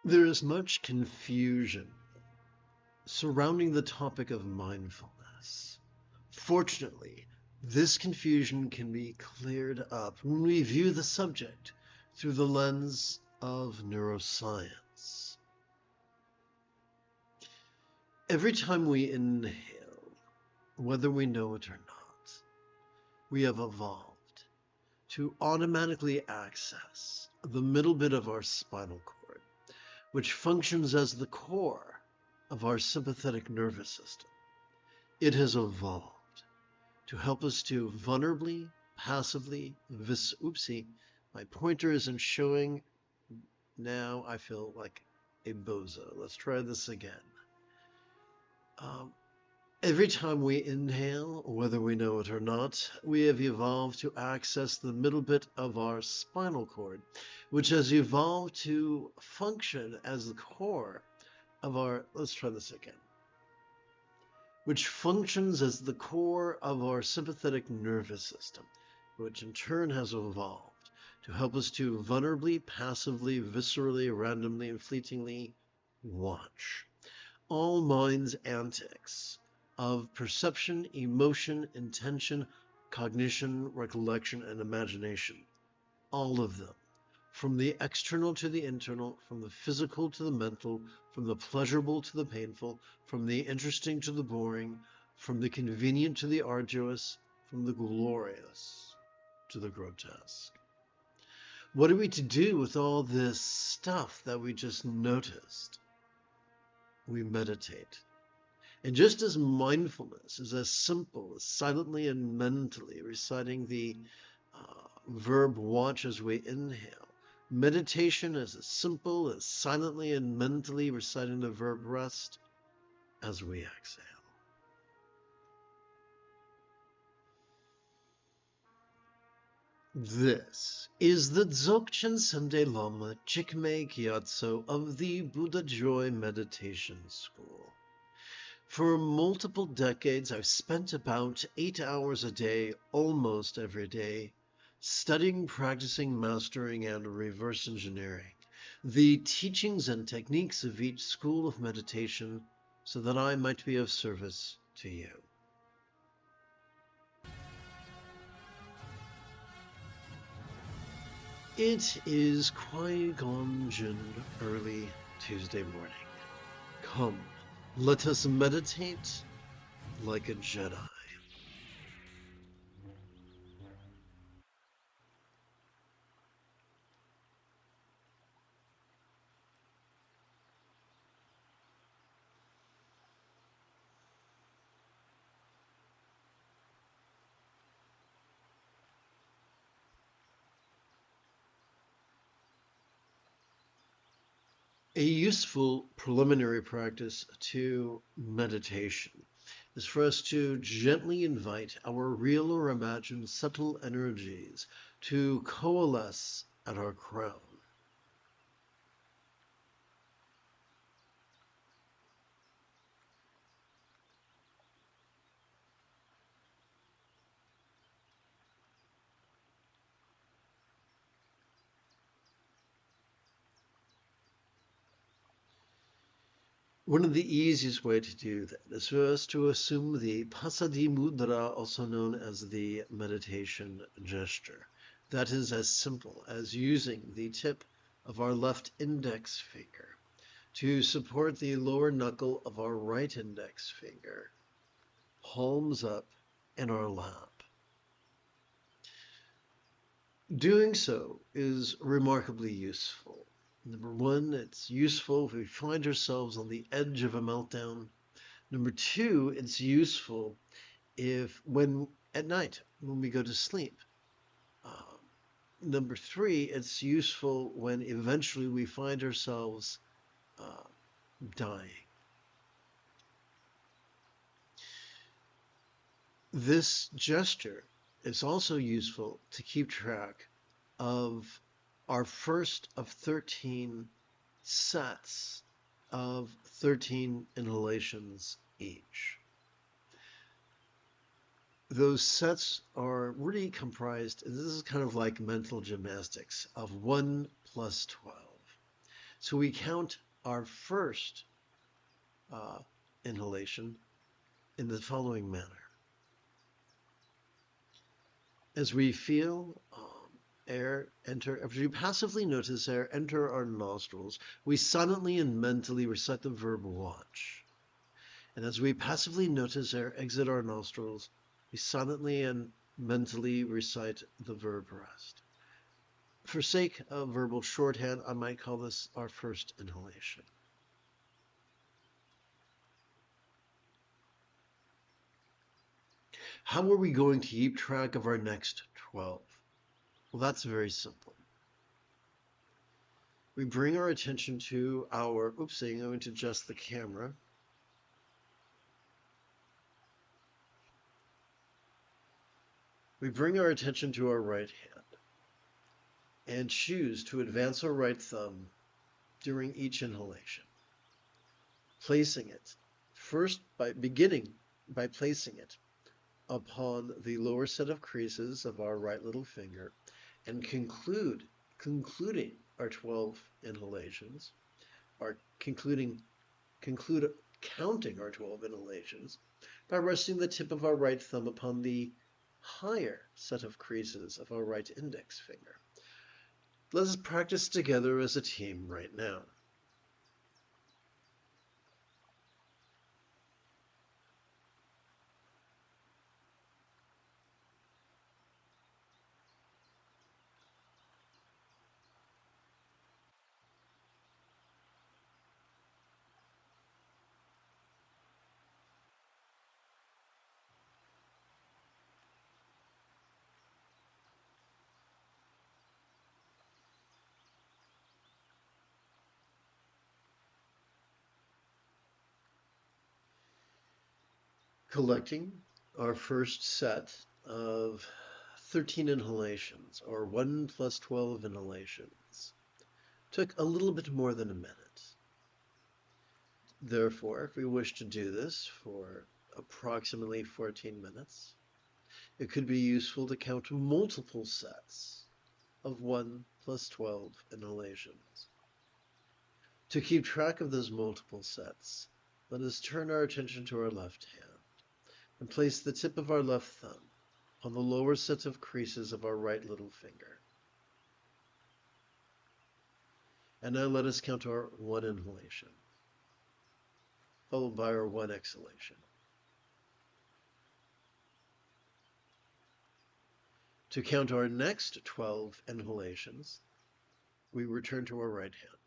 There is much confusion surrounding the topic of mindfulness. Fortunately, this confusion can be cleared up when we view the subject through the lens of neuroscience. Every time we inhale, whether we know it or not, we have evolved to automatically access the middle bit of our spinal cord, which functions as the core of our sympathetic nervous system. It has evolved to help us to vulnerably, passively, oopsie, my pointer isn't showing. Now I feel like a bozo. Let's try this again. Every time we inhale, whether we know it or not, we have evolved to access the middle bit of our spinal cord, which has evolved to function as the core of our, let's try this again, which functions as the core of our sympathetic nervous system, which in turn has evolved to help us to vulnerably, passively, viscerally, randomly, and fleetingly watch all mind's antics of perception, emotion, intention, cognition, recollection, and imagination. All of them. From the external to the internal, from the physical to the mental, from the pleasurable to the painful, from the interesting to the boring, from the convenient to the arduous, from the glorious to the grotesque. What are we to do with all this stuff that we just noticed? We meditate. And just as mindfulness is as simple as silently and mentally reciting the verb watch as we inhale, meditation is as simple as silently and mentally reciting the verb rest as we exhale. This is the Dzogchen Sunday Lama Jigme Gyatso of the Buddha Joy Meditation School. For multiple decades, I've spent about 8 hours a day, almost every day, studying, practicing, mastering, and reverse engineering the teachings and techniques of each school of meditation so that I might be of service to you. It is Qui-Gon Jinn early Tuesday morning. Come, let us meditate like a Jedi. A useful preliminary practice to meditation is for us to gently invite our real or imagined subtle energies to coalesce at our crown. One of the easiest way to do that is for us to assume the Pasadi Mudra, also known as the meditation gesture. That is as simple as using the tip of our left index finger to support the lower knuckle of our right index finger, palms up in our lap. Doing so is remarkably useful. Number one, it's useful if we find ourselves on the edge of a meltdown. Number two, it's useful if at night when we go to sleep. Number three, it's useful when eventually we find ourselves dying. This gesture is also useful to keep track of our first of 13 sets of 13 inhalations each. Those sets are really comprised, and this is kind of like mental gymnastics, of 1 plus 12. So we count our first inhalation in the following manner. As we feel air enter, as we passively notice air enter our nostrils, we silently and mentally recite the verb watch. And as we passively notice air exit our nostrils, we silently and mentally recite the verb rest. For sake of verbal shorthand, I might call this our first inhalation. How are we going to keep track of our next 12? Well, that's very simple. We bring our attention to our, I'm going to adjust the camera. We bring our attention to our right hand and choose to advance our right thumb during each inhalation, placing it first beginning by placing it upon the lower set of creases of our right little finger and concluding our 12 inhalations, or counting our 12 inhalations by resting the tip of our right thumb upon the higher set of creases of our right index finger. Let us practice together as a team right now. Collecting our first set of 13 inhalations, or 1 plus 12 inhalations, took a little bit more than a minute. Therefore, if we wish to do this for approximately 14 minutes, it could be useful to count multiple sets of 1 plus 12 inhalations. To keep track of those multiple sets, let us turn our attention to our left hand and place the tip of our left thumb on the lower set of creases of our right little finger. And now let us count our 1 inhalation, followed by our 1 exhalation. To count our next 12 inhalations, we return to our right hand.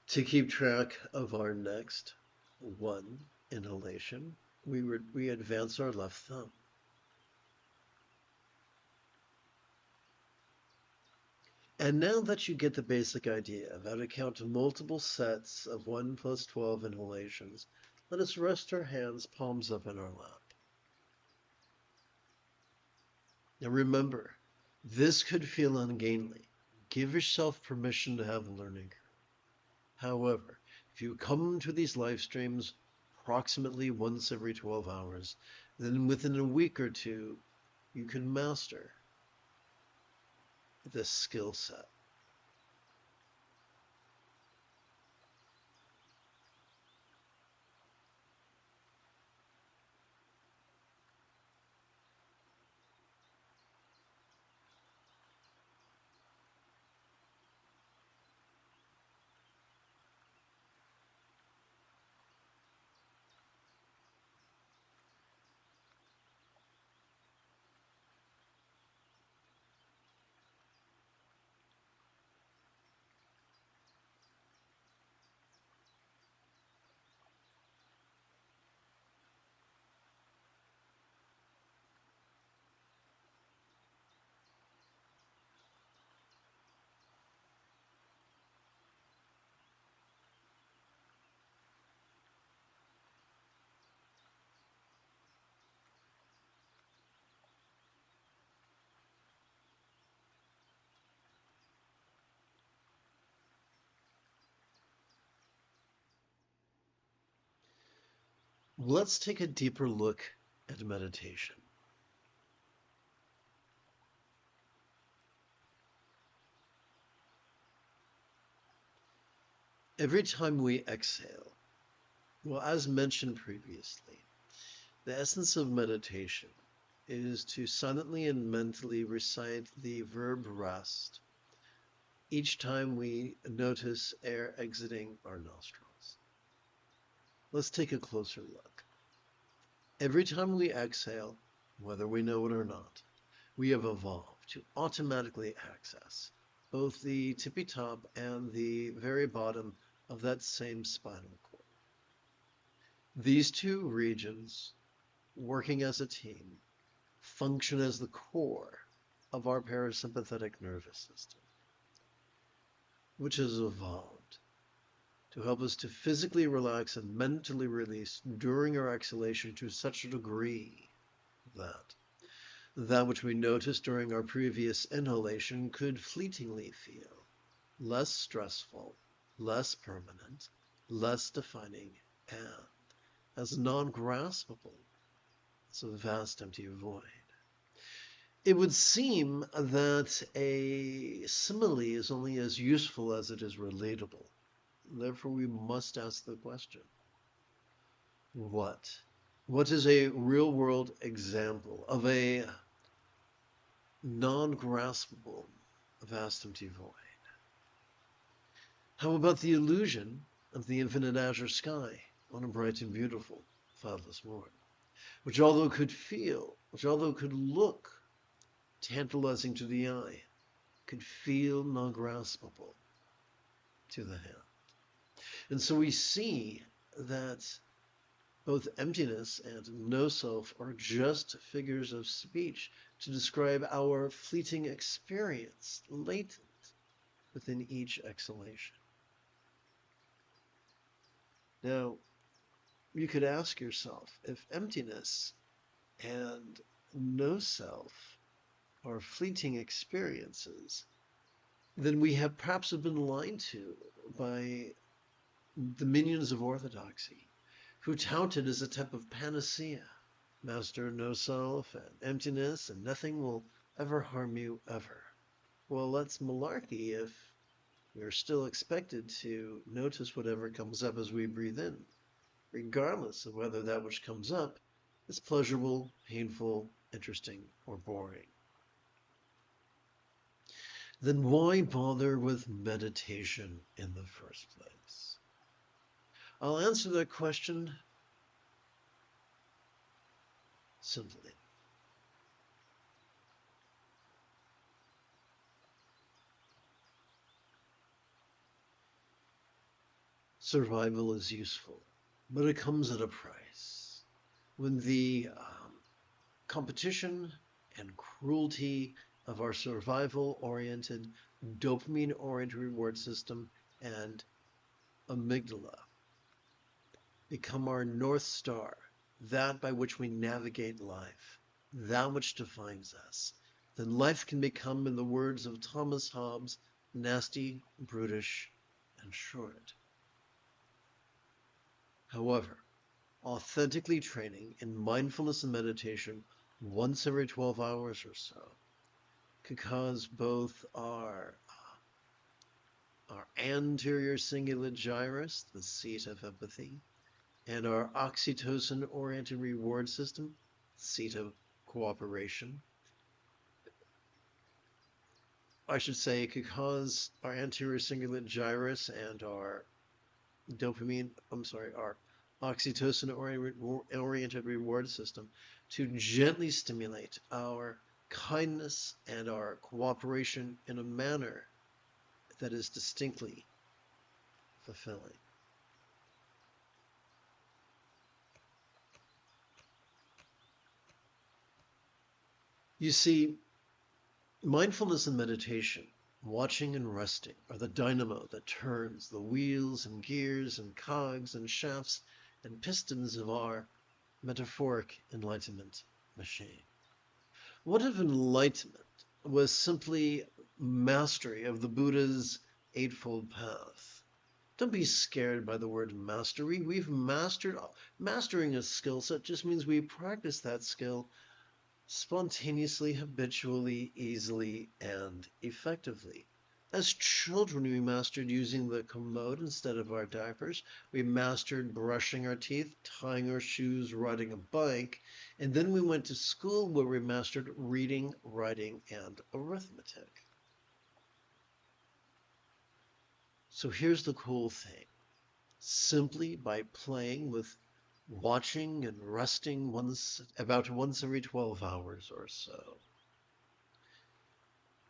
To keep track of our next 1 inhalation, we advance our left thumb. And now that you get the basic idea of how to count multiple sets of 1 plus 12 inhalations, let us rest our hands palms up in our lap. Now remember, this could feel ungainly. Give yourself permission to have a learning curve. However, if you come to these live streams approximately once every 12 hours, then within a week or two, you can master this skill set. let's take a deeper look at meditation. Every time we exhale, well, as mentioned previously, the essence of meditation is to silently and mentally recite the verb rest each time we notice air exiting our nostrils. Let's take a closer look. Every time we exhale, whether we know it or not, we have evolved to automatically access both the tippy top and the very bottom of that same spinal cord. These two regions, working as a team, function as the core of our parasympathetic nervous system, which has evolved to help us to physically relax and mentally release during our exhalation to such a degree that which we noticed during our previous inhalation could fleetingly feel less stressful, less permanent, less defining, and as non-graspable as a vast empty void. It would seem that a simile is only as useful as it is relatable. Therefore, we must ask the question, what? What is a real-world example of a non-graspable vast empty void? How about the illusion of the infinite azure sky on a bright and beautiful, cloudless morning, which although could feel, which although could look tantalizing to the eye, could feel non-graspable to the hand. And so we see that both emptiness and no self are just figures of speech to describe our fleeting experience latent within each exhalation. Now, you could ask yourself, if emptiness and no self are fleeting experiences, then we have perhaps been lied to by the minions of orthodoxy, who touted as a type of panacea, master no self and emptiness and nothing will ever harm you ever. Well, that's malarkey if we're still expected to notice whatever comes up as we breathe in, regardless of whether that which comes up is pleasurable, painful, interesting, or boring. Then why bother with meditation in the first place? I'll answer that question simply. Survival is useful, but it comes at a price. When the competition and cruelty of our survival-oriented, dopamine-oriented reward system and amygdala become our North Star, that by which we navigate life, that which defines us, then life can become, in the words of Thomas Hobbes, nasty, brutish, and short. However, authentically training in mindfulness and meditation once every 12 hours or so could cause both our anterior cingulate gyrus, the seat of empathy, and our oxytocin-oriented reward system, seat of cooperation. I should say it could cause our anterior cingulate gyrus and our our oxytocin-oriented reward system to gently stimulate our kindness and our cooperation in a manner that is distinctly fulfilling. You see, mindfulness and meditation, watching and resting, are the dynamo that turns the wheels and gears and cogs and shafts and pistons of our metaphoric enlightenment machine. What if enlightenment was simply mastery of the Buddha's Eightfold Path? Don't be scared by the word mastery. We've mastered. Mastering a skill set just means we practice that skill spontaneously, habitually, easily, and effectively. As children, we mastered using the commode instead of our diapers. We mastered brushing our teeth, tying our shoes, riding a bike, and then we went to school where we mastered reading, writing, and arithmetic. So here's the cool thing. Simply by playing with watching and resting about once every 12 hours or so,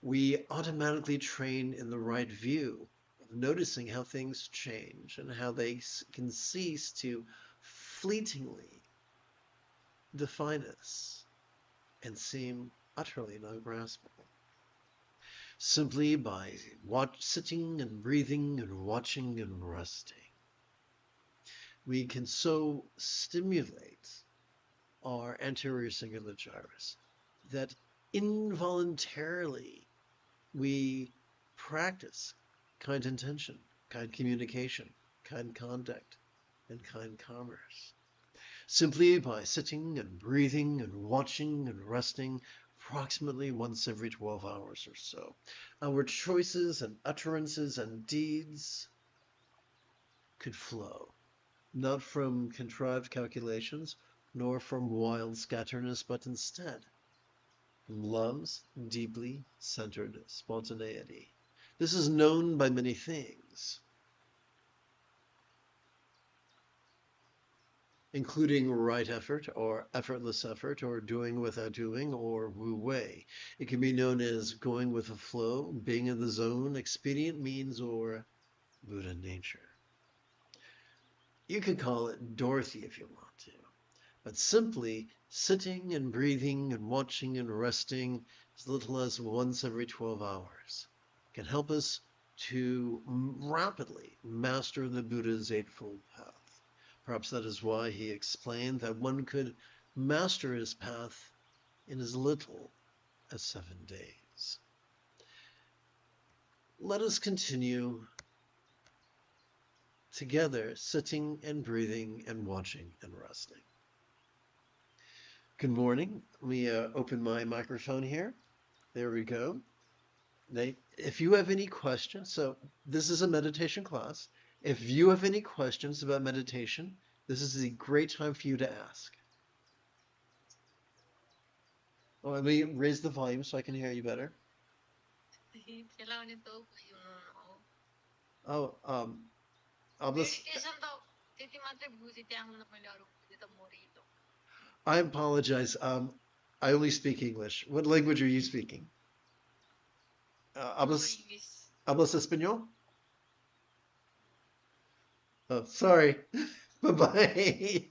we automatically train in the right view of noticing how things change and how they can cease to fleetingly define us and seem utterly non-graspable. Simply by sitting and breathing and watching and resting, we can so stimulate our anterior cingulate gyrus that involuntarily we practice kind intention, kind communication, kind conduct, and kind commerce. Simply by sitting and breathing and watching and resting approximately once every 12 hours or so, our choices and utterances and deeds could flow, not from contrived calculations, nor from wild scatterness, but instead from love's deeply centered spontaneity. This is known by many things, including right effort or effortless effort or doing without doing or wu wei. It can be known as going with the flow, being in the zone, expedient means, or Buddha nature. You could call it Dorothy if you want to, but simply sitting and breathing and watching and resting as little as once every 12 hours can help us to rapidly master the Buddha's Eightfold Path. Perhaps that is why he explained that one could master his path in as little as 7 days. Let us continue together, sitting and breathing and watching and resting. Good morning. Let me open my microphone here. There we go. If you have any questions, so this is a meditation class. If you have any questions about meditation, this is a great time for you to ask. Oh, let me raise the volume so I can hear you better. Oh, I apologize. I only speak English. What language are you speaking? Hablas español? Oh, sorry. Bye-bye.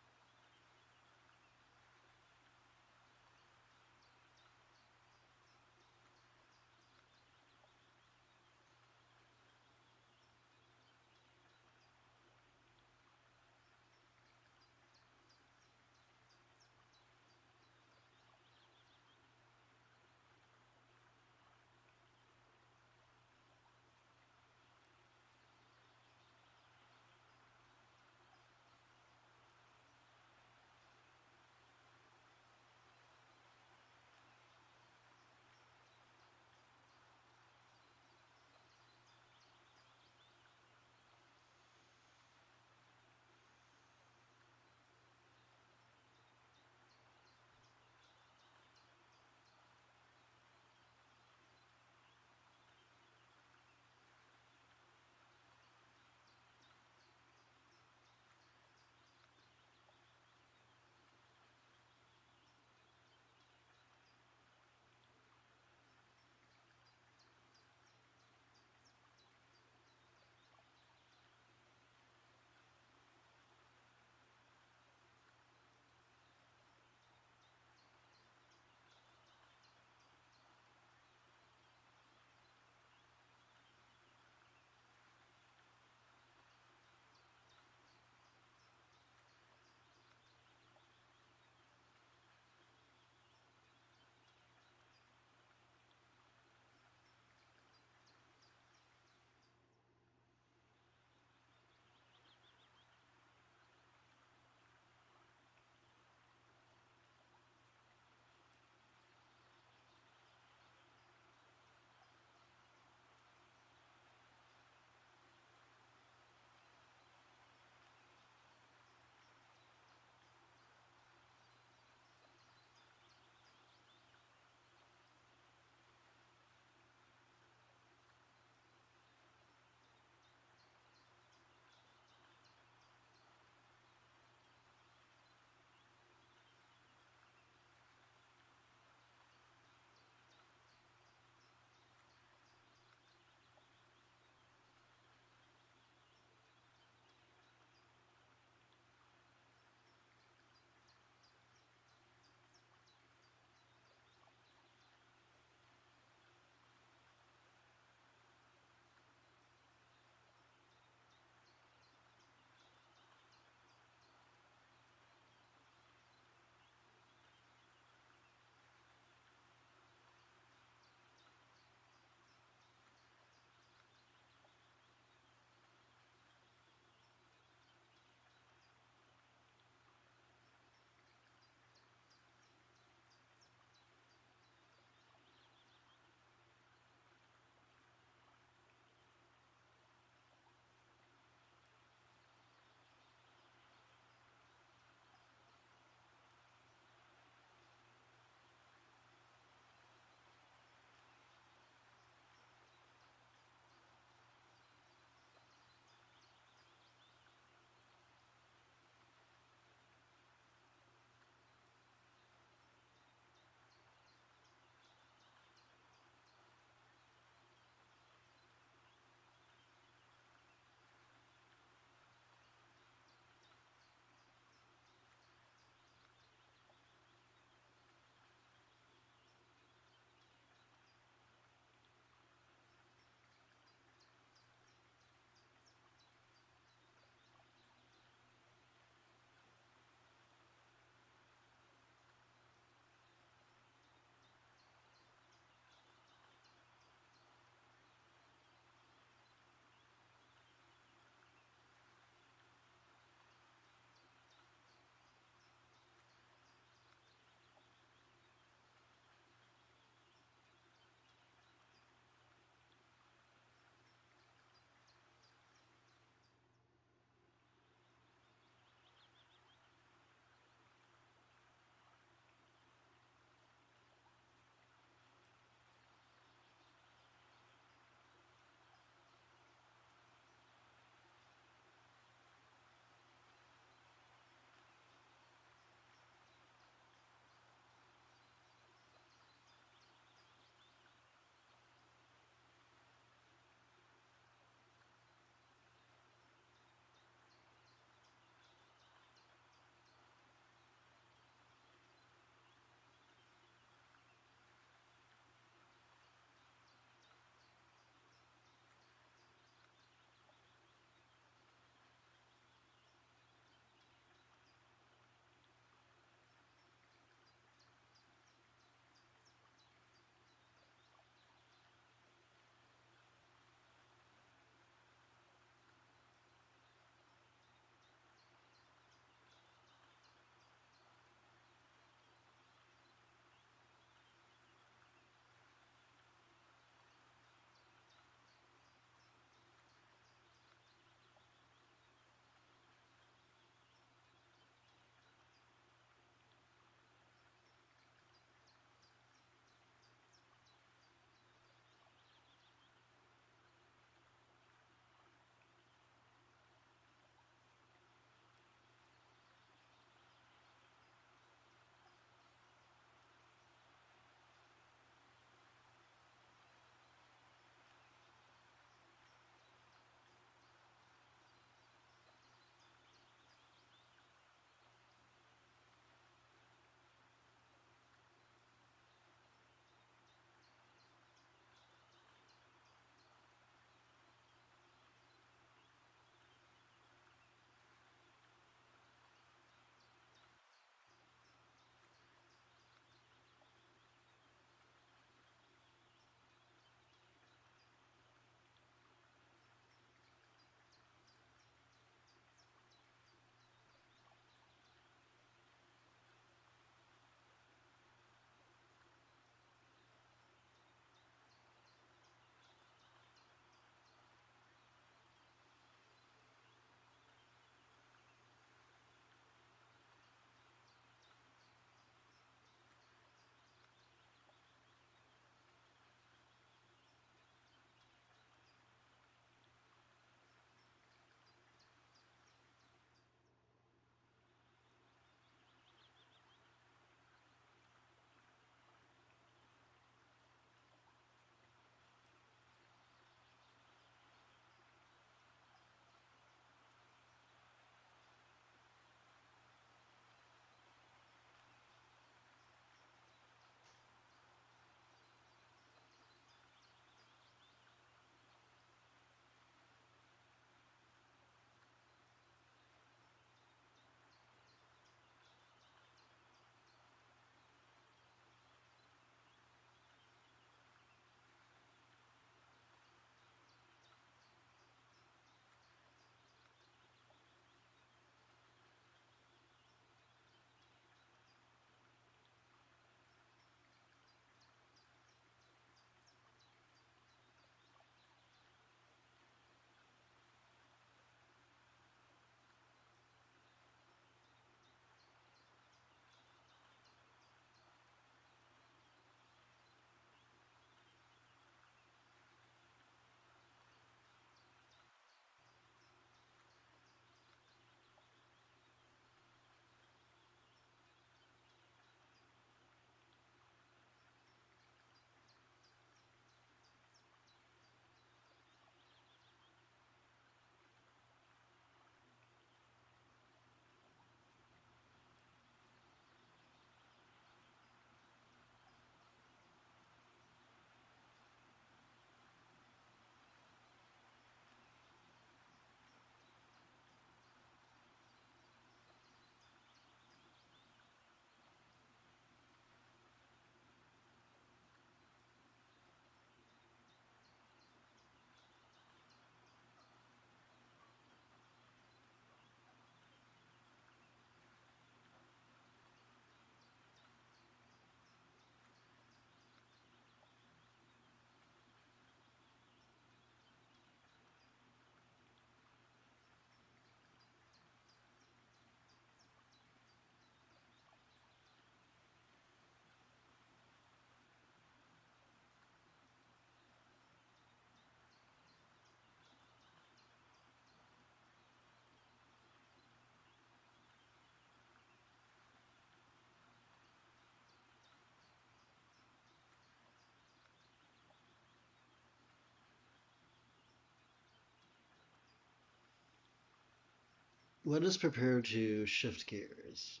Let us prepare to shift gears.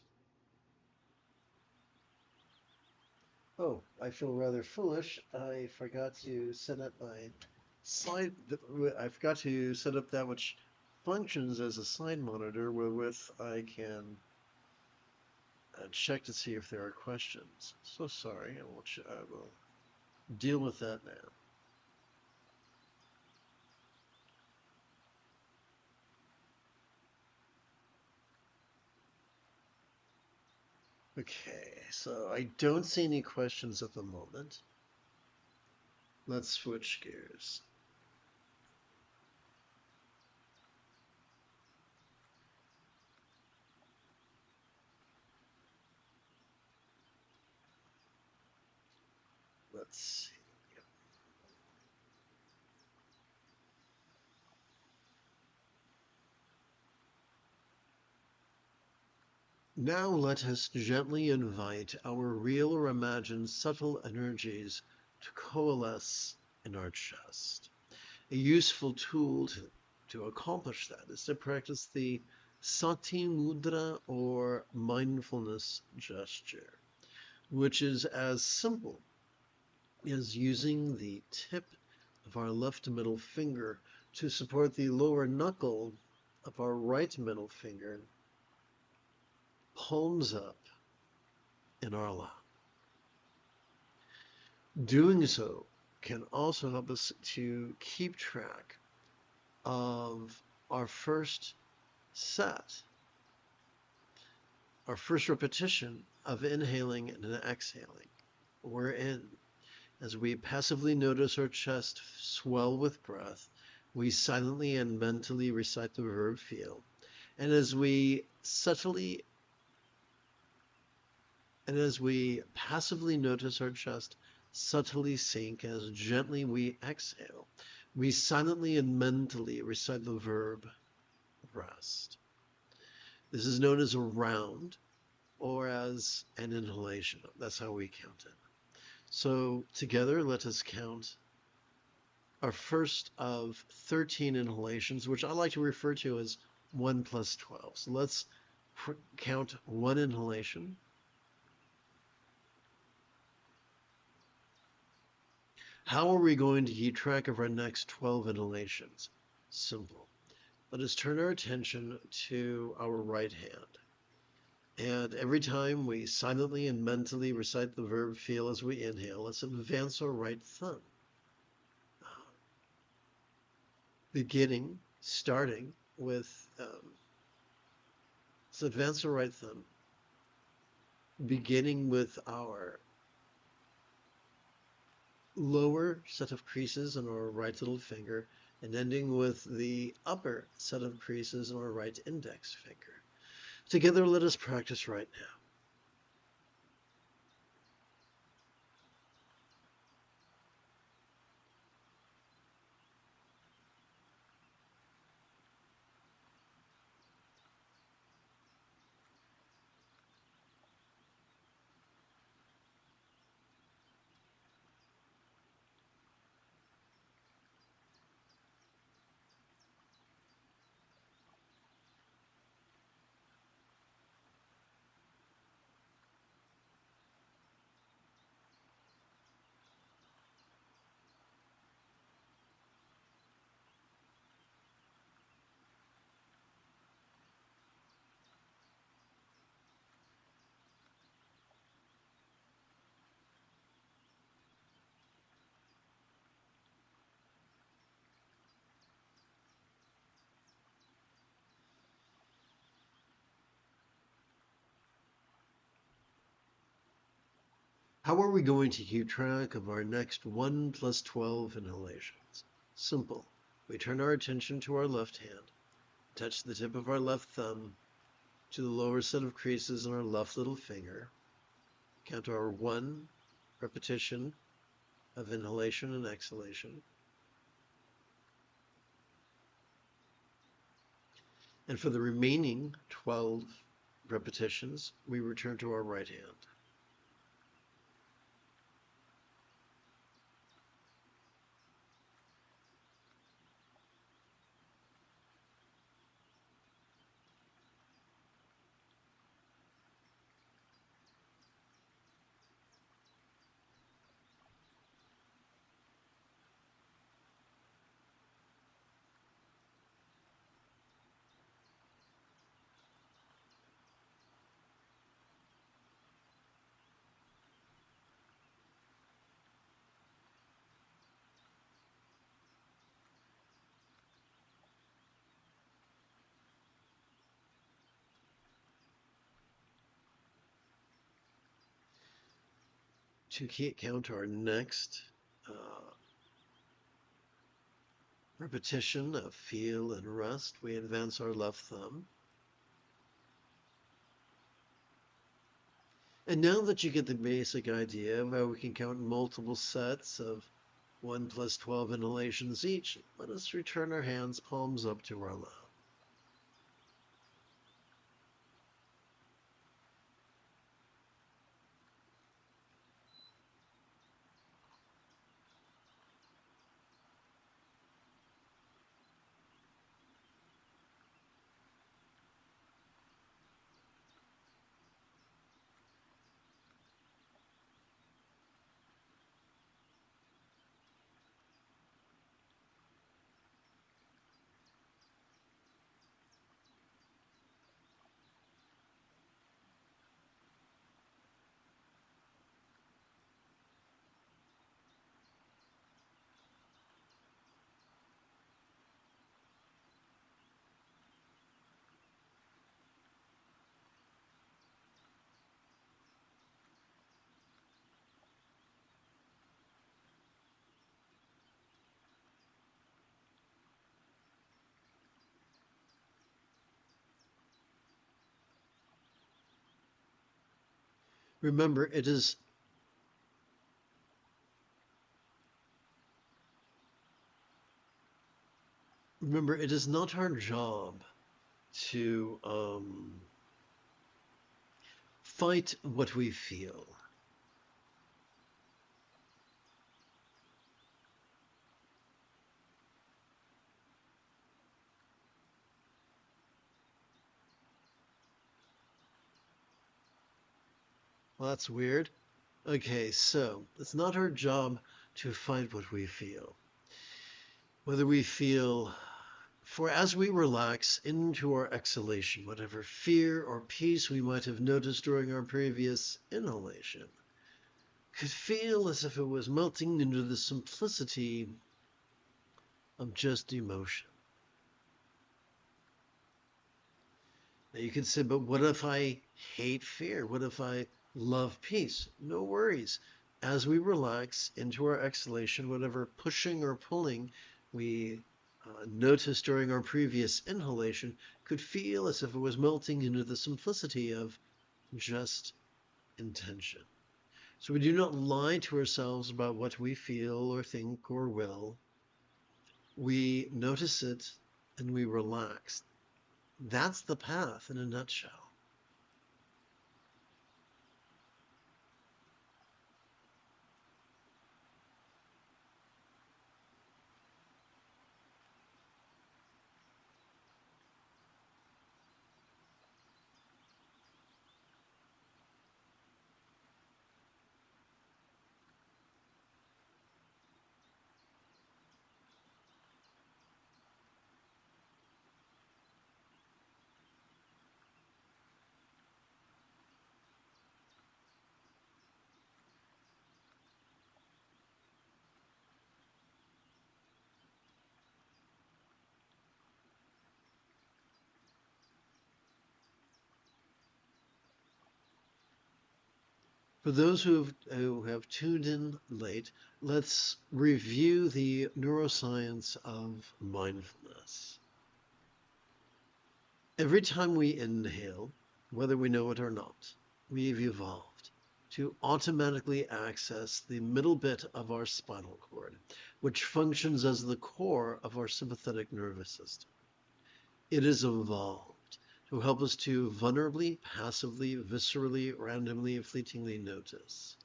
Oh, I feel rather foolish. I forgot to set up my slide. I forgot to set up that which functions as a slide monitor wherewith I can check to see if there are questions. So sorry. I will deal with that now. Okay, so I don't see any questions at the moment. Let's switch gears. Let's see. Now let us gently invite our real or imagined subtle energies to coalesce in our chest. A useful tool to accomplish that is to practice the Sati Mudra or mindfulness gesture, which is as simple as using the tip of our left middle finger to support the lower knuckle of our right middle finger, palms up in our lap. Doing so can also help us to keep track of our first set, our first repetition of inhaling and exhaling. We're in. As we passively notice our chest swell with breath, we silently and mentally recite the verb feel. And as we passively notice our chest subtly sink as gently we exhale, we silently and mentally recite the verb rest. This is known as a round or as an inhalation. That's how we count it. So together, let us count our first of 13 inhalations, which I like to refer to as 1 plus 12. So let's count one inhalation. How are we going to keep track of our next 12 inhalations? Simple. Let us turn our attention to our right hand. And every time we silently and mentally recite the verb feel as we inhale, let's advance our right thumb. Starting with, let's advance our right thumb, beginning with our lower set of creases on our right little finger and ending with the upper set of creases on our right index finger. Together, let us practice right now. How are we going to keep track of our next 1 plus 12 inhalations? Simple. We turn our attention to our left hand, touch the tip of our left thumb to the lower set of creases on our left little finger, count our 1 repetition of inhalation and exhalation, and for the remaining 12 repetitions, we return to our right hand. to count our next repetition of feel and rest, we advance our left thumb. And now that you get the basic idea of how we can count multiple sets of 1 plus 12 inhalations each, let us return our hands palms up to our lap. Remember, it is not our job to fight what we feel. Well, that's weird. Okay, so it's not our job to fight what we feel. Whether we feel, for as we relax into our exhalation, whatever fear or peace we might have noticed during our previous inhalation could feel as if it was melting into the simplicity of just emotion. Now you could say, but what if I hate fear? What if I love peace? No worries. As we relax into our exhalation, whatever pushing or pulling we noticed during our previous inhalation could feel as if it was melting into the simplicity of just intention. So we do not lie to ourselves about what we feel or think or will. We notice it and we relax. That's the path in a nutshell. For those who have tuned in late, let's review the neuroscience of mindfulness. Every time we inhale, whether we know it or not, we've evolved to automatically access the middle bit of our spinal cord, which functions as the core of our sympathetic nervous system. It is evolved to help us to vulnerably, passively, viscerally, randomly, fleetingly notice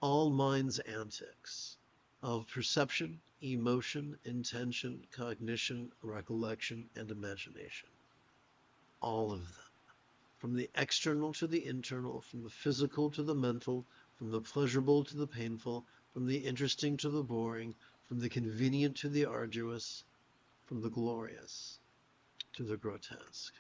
all mind's antics of perception, emotion, intention, cognition, recollection, and imagination. All of them. From the external to the internal, from the physical to the mental, from the pleasurable to the painful, from the interesting to the boring, from the convenient to the arduous, from the glorious to the grotesque.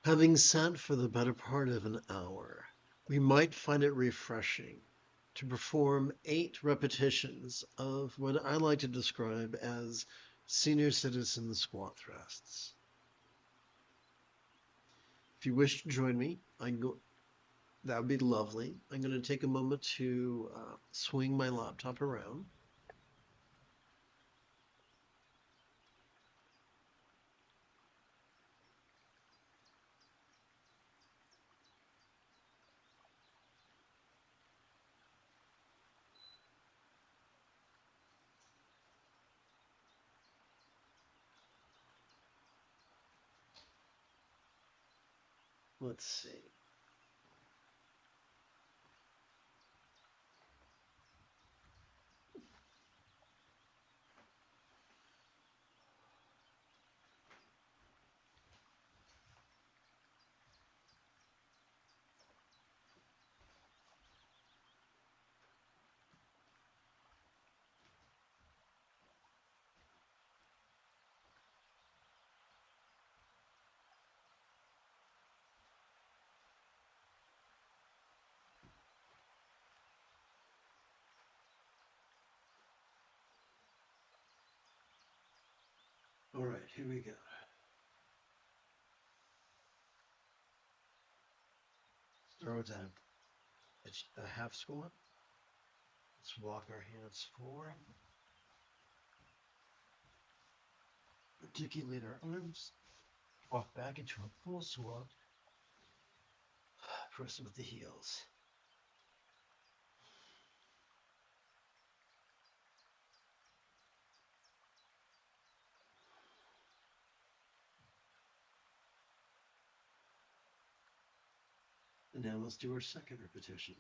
Having sat for the better part of an hour, we might find it refreshing to perform 8 repetitions of what I like to describe as senior citizen squat thrusts. If you wish to join me, that would be lovely. I'm going to take a moment to swing my laptop around. Let's see. All right, here we go. Start with a half squat. Let's walk our hands forward. Articulate our arms. Walk back into a full squat. Press with the heels. And now let's do our second repetition.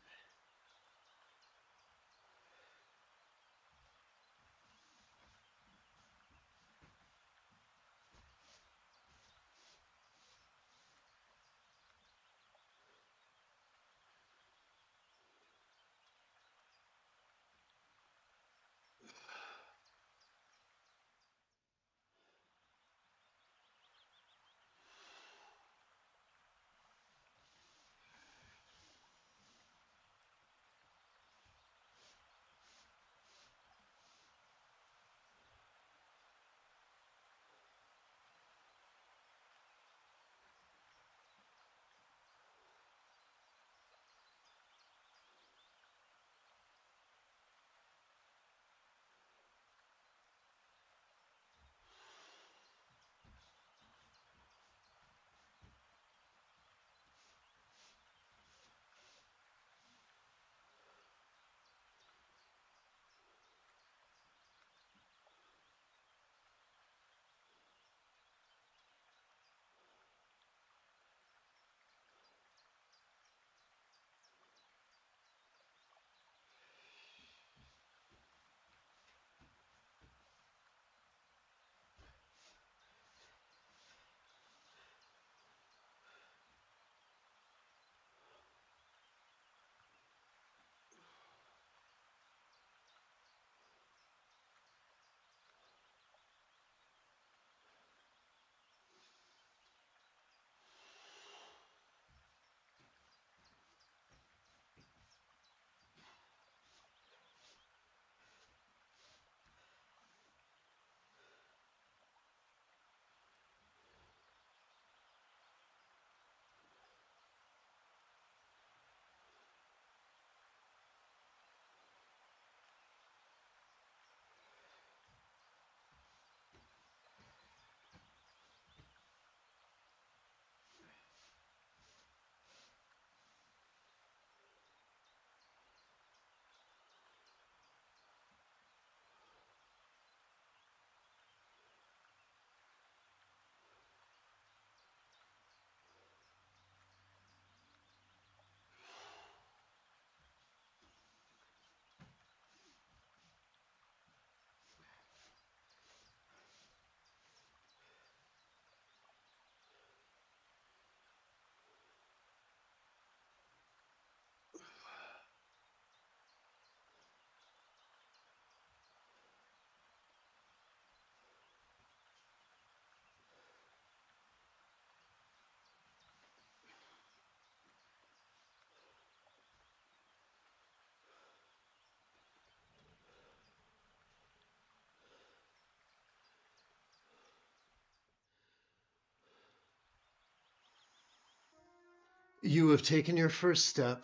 You have taken your first step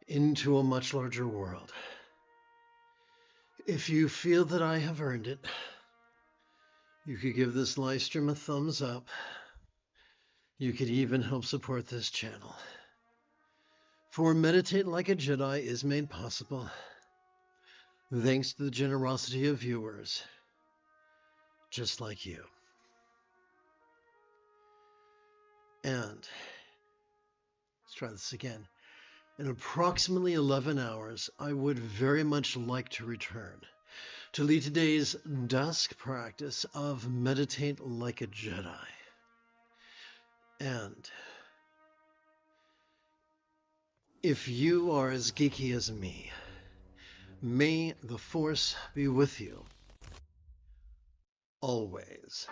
into a much larger world. If you feel that I have earned it, you could give this live stream a thumbs up. You could even help support this channel. For Meditate Like a Jedi is made possible thanks to the generosity of viewers just like you. And let's try this again. In approximately 11 hours, I would very much like to return to lead today's dusk practice of Meditate Like a Jedi. And if you are as geeky as me, may the Force be with you always.